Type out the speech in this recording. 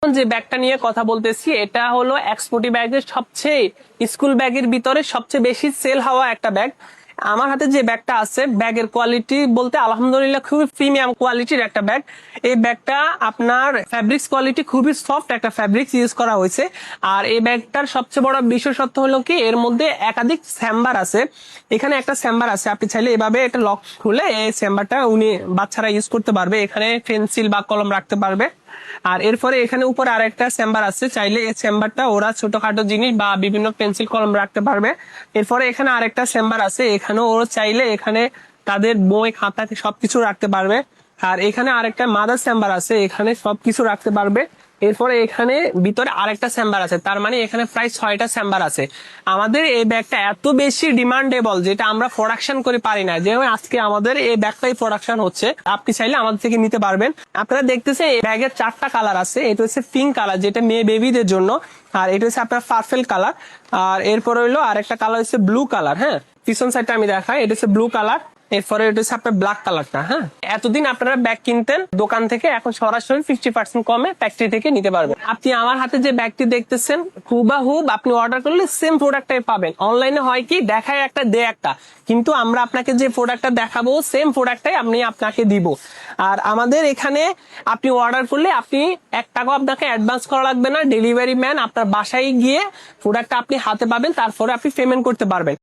যে ব্যাগটা নিয়ে কথা বলতেছি এটা হলো এক্সপোর্টি ব্যাগের সবচেয়ে স্কুল ব্যাগের ভিতরে সবচেয়ে বেশি সেল হওয়া একটা ব্যাগ। আমার হাতে যে ব্যাগটা আছে ব্যাগের কোয়ালিটি বলতে আলহামদুলিল্লাহ খুবই প্রিমিয়াম কোয়ালিটির একটা ব্যাগ। এই ব্যাগটা আপনার ফ্যাব্রিক্স কোয়ালিটি খুবই সফট একটা ফ্যাব্রিক্স ইউজ করা হয়েছে। আর এই ব্যাগটার সবচেয়ে বড় বিশেষত্ব হলো কি এর মধ্যে একাধিক চেম্বার আছে। এখানে একটা চেম্বার আছে, আপনি চাইলে এভাবে একটা লক খুলে এই চেম্বারটা বাচ্চারা ইউজ করতে পারবে, এখানে পেন্সিল বা কলম রাখতে পারবে। আর এরপরে এখানে উপরে আরেকটা চেম্বার আছে, চাইলে এই চেম্বারটা ওরা ছোটখাটো জিনিস বা বিভিন্ন পেন্সিল কলম রাখতে পারবে। এরপরে এখানে আরেকটা চেম্বার আছে, এখানে ওরা চাইলে এখানে তাদের বই খাতা সবকিছু রাখতে পারবে। আর এখানে আরেকটা মাদার চেম্বার আছে, এখানে সবকিছু রাখতে পারবে। এরপরে এখানে ভিতরে আরেকটা চেম্বার আছে, তার মানে এখানে প্রায় 6টা চেম্বার আছে। আমাদের এই ব্যাগটা এত বেশি ডিমান্ডেবল যেটা আমরা প্রোডাকশন করে পারি না, যেমন আজকে আমাদের এই ব্যাগটাই প্রোডাকশন হচ্ছে, আপনি চাইলে আমাদের থেকে নিতে পারবেন। আপনারা দেখতেছেন এই ব্যাগের 4টা কালার আছে, এটা হচ্ছে পিঙ্ক কালার যেটা মেয়ে বেবিদের জন্য, আর এটা হচ্ছে আপনার পার্পল কালার, আর এরপরে হইলো আরেকটা কালার হচ্ছে ব্লু কালার। হ্যাঁ, পিছন সাইডটা আমি দেখাই, এটা হচ্ছে ব্লু কালার। এরপরে এটা হচ্ছে আপনার ব্ল্যাক কালারটা। হ্যাঁ, এতদিন আপনারা ব্যাগ কিনতেন দোকান থেকে, এখন সরাসরি 50% কমে ফ্যাক্টরি থেকে নিতে পারবেন। আপনি আমার হাতে যে ব্যাগটি দেখতেছেন হুবাহুব আপনি অর্ডার করলে সেম প্রোডাক্টটাই পাবেন। অনলাইনে হয় কি দেখায় একটা দে একটা, কিন্তু আমরা আপনাকে যে প্রোডাক্টটা দেখাবো সেম প্রোডাক্টটাই আপনাকে দিব। আর আমাদের এখানে আপনি অর্ডার করলে আপনি 1 টাকাও আপনাকে অ্যাডভান্স করা লাগবে না, ডেলিভারি ম্যান আপনার বাসায় গিয়ে প্রোডাক্টটা আপনি হাতে পাবেন, তারপরে আপনি পেমেন্ট করতে পারবেন।